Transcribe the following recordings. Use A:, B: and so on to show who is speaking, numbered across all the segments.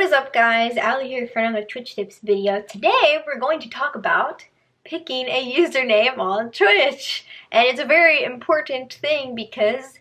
A: is up, guys? Ali here for another Twitch tips video. Today we're going to talk about picking a username on Twitch. And it's a very important thing because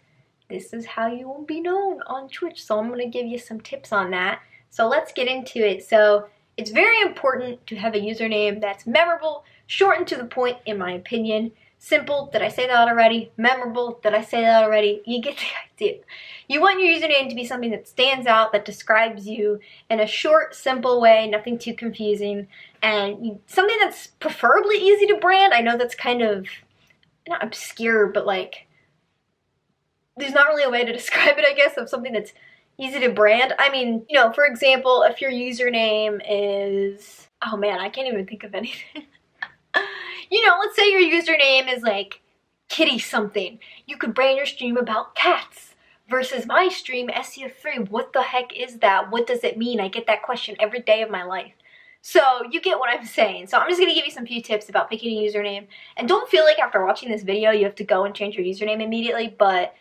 A: this is how you will be known on Twitch. So I'm going to give you some tips on that. So let's get into it. So it's very important to have a username that's memorable, short and to the point in my opinion. Simple, did I say that already? Memorable, did I say that already? You get the idea. You want your username to be something that stands out, that describes you in a short, simple way, nothing too confusing, and something that's preferably easy to brand. I know that's kind of, not obscure, but like, there's not really a way to describe it, I guess, of something that's easy to brand. I mean, you know, for example, if your username is, oh man, I can't even think of anything. You know, let's say your username is like kitty something. You could brand your stream about cats versus my stream SCF3. What the heck is that? What does it mean? I get that question every day of my life. So you get what I'm saying. So I'm just going to give you some few tips about picking a username. And don't feel like after watching this video you have to go and change your username immediately. But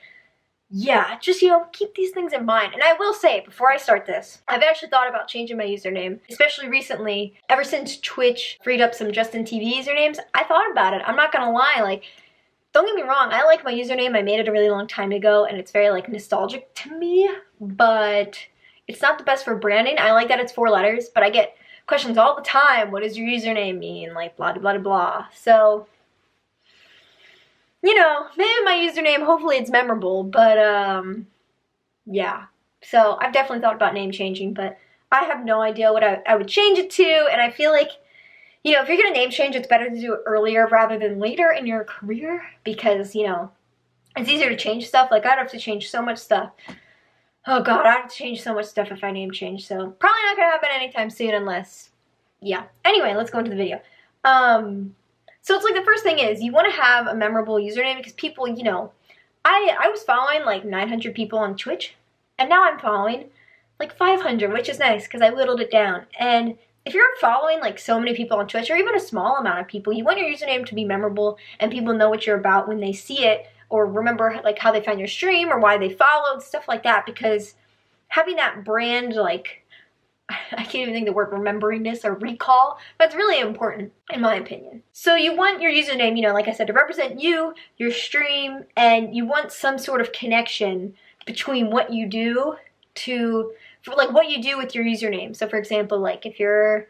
A: yeah, just, you know, keep these things in mind. And I will say, before I start this, I've actually thought about changing my username, especially recently. Ever since Twitch freed up some Justin TV usernames, I thought about it. I'm not gonna lie, like, don't get me wrong, I like my username. I made it a really long time ago, and it's very, like, nostalgic to me, but it's not the best for branding. I like that it's 4 letters, but I get questions all the time. What does your username mean? Like, blah, blah, blah, blah. So, you know, maybe my username, hopefully it's memorable, but, yeah. So, I've definitely thought about name changing, but I have no idea what I would change it to, and I feel like, you know, if you're gonna name change, it's better to do it earlier rather than later in your career, because, you know, it's easier to change stuff. Like, I'd have to change so much stuff. Oh god, I'd have to change so much stuff if I name change, so probably not gonna happen anytime soon unless, yeah. Anyway, let's go into the video. So it's like the first thing is you want to have a memorable username because people, you know, I was following like 900 people on Twitch and now I'm following like 500, which is nice because I whittled it down. And if you're following like so many people on Twitch or even a small amount of people, you want your username to be memorable and people know what you're about when they see it or remember like how they found your stream or why they followed, stuff like that, because having that brand, like, I can't even think of the word rememberingness or recall. That's really important, in my opinion. So you want your username, you know, like I said, to represent you, your stream, and you want some sort of connection between what you do like what you do with your username. So for example, like if you're,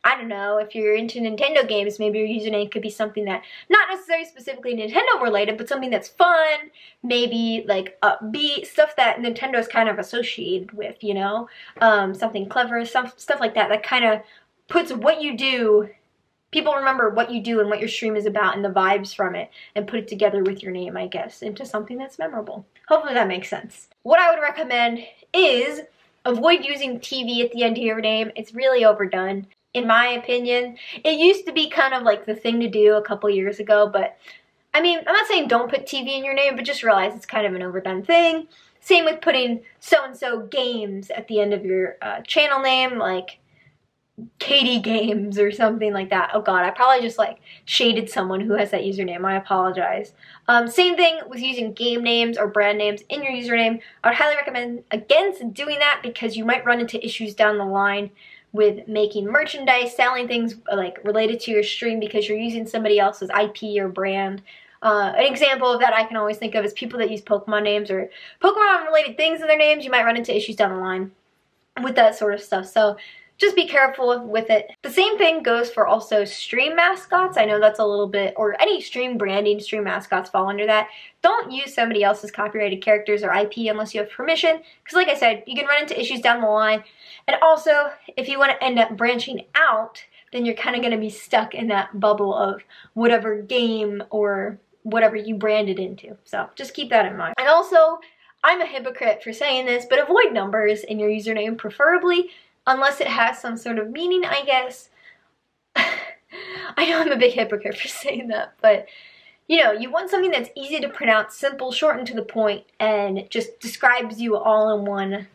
A: I don't know, if you're into Nintendo games, maybe your username could be something that, not necessarily specifically Nintendo related, but something that's fun, maybe like upbeat, stuff that Nintendo's kind of associated with, you know? Something clever, stuff like that, that kind of puts what you do, people remember what you do and what your stream is about and the vibes from it, and put it together with your name, I guess, into something that's memorable. Hopefully that makes sense. What I would recommend is avoid using TV at the end of your name. It's really overdone, in my opinion. It used to be kind of like the thing to do a couple years ago, but I mean, I'm not saying don't put TV in your name, but just realize it's kind of an overdone thing. Same with putting so-and-so games at the end of your channel name, like Katie Games or something like that. Oh god, I probably just like shaded someone who has that username. I apologize. Same thing with using game names or brand names in your username. I would highly recommend against doing that because you might run into issues down the line with making merchandise, selling things like related to your stream because you're using somebody else's IP or brand. An example of that I can always think of is people that use Pokemon names or Pokemon related things in their names. You might run into issues down the line with that sort of stuff. So just be careful with it. The same thing goes for also stream mascots. I know that's a little bit, or any stream branding, stream mascots fall under that. Don't use somebody else's copyrighted characters or IP unless you have permission, because like I said, you can run into issues down the line. And also, if you want to end up branching out, then you're kind of going to be stuck in that bubble of whatever game or whatever you branded into. So just keep that in mind. And also, I'm a hypocrite for saying this, but avoid numbers in your username, preferably, unless it has some sort of meaning, I guess. I know I'm a big hypocrite for saying that, but you know, you want something that's easy to pronounce, simple, short and to the point, and just describes you all in one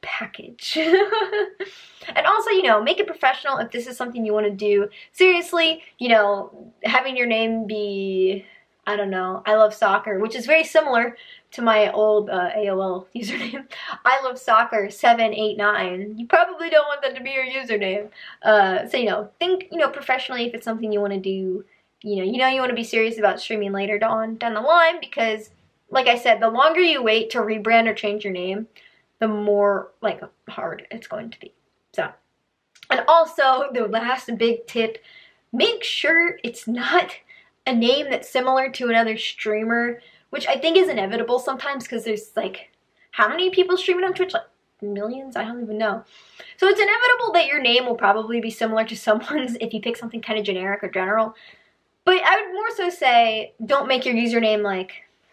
A: package. And also, you know, make it professional if this is something you want to do seriously. You know, having your name be, I don't know, I love soccer, which is very similar to my old AOL username. I love soccer 789. You probably don't want that to be your username. So, you know, think, you know, professionally if it's something you want to do. You want to be serious about streaming later down the line, because, like I said, the longer you wait to rebrand or change your name, the more, like, hard it's going to be. So, and also, the last big tip, make sure it's not a name that's similar to another streamer, which I think is inevitable sometimes because there's, like, how many people streaming on Twitch? Like, millions? I don't even know. So it's inevitable that your name will probably be similar to someone's if you pick something kind of generic or general. But I would more so say, don't make your username like,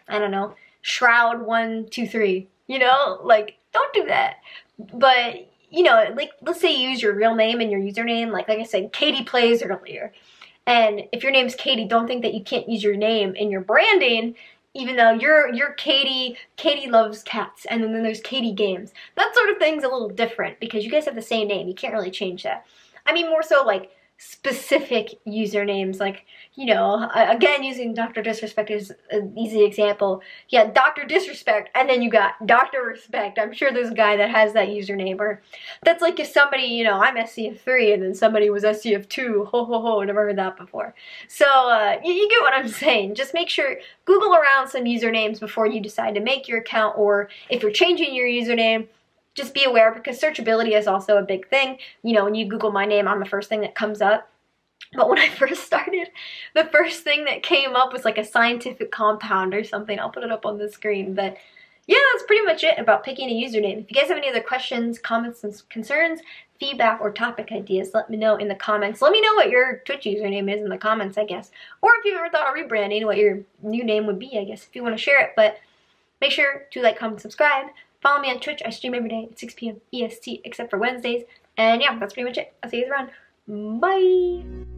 A: I don't know, Shroud123, you know? Like, don't do that. But, you know, like, let's say you use your real name in your username, like I said, Katie Plays earlier. And if your name's Katie, don't think that you can't use your name in your branding, even though you're Katie loves cats, and then there's Katie Games. That sort of thing's a little different, because you guys have the same name. You can't really change that. I mean, more so, like, specific usernames, like, you know, again, using Dr. Disrespect is an easy example. Yeah, Dr. Disrespect, and then you got Dr. Respect. I'm sure there's a guy that has that username. Or that's like if somebody, you know, I'm SCF3 and then somebody was SCF2. Ho ho ho, never heard that before. So you get what I'm saying. Just make sure, Google around some usernames before you decide to make your account, or if you're changing your username, just be aware, because searchability is also a big thing. You know, when you Google my name, I'm the first thing that comes up. But when I first started, the first thing that came up was like a scientific compound or something. I'll put it up on the screen. But yeah, that's pretty much it about picking a username. If you guys have any other questions, comments, and concerns, feedback, or topic ideas, let me know in the comments. Let me know what your Twitch username is in the comments, I guess. Or if you've ever thought of rebranding, what your new name would be, I guess, if you want to share it. But make sure to like, comment, subscribe. Follow me on Twitch. I stream every day at 6 p.m. EST, except for Wednesdays. And yeah, that's pretty much it. I'll see you guys around. Bye!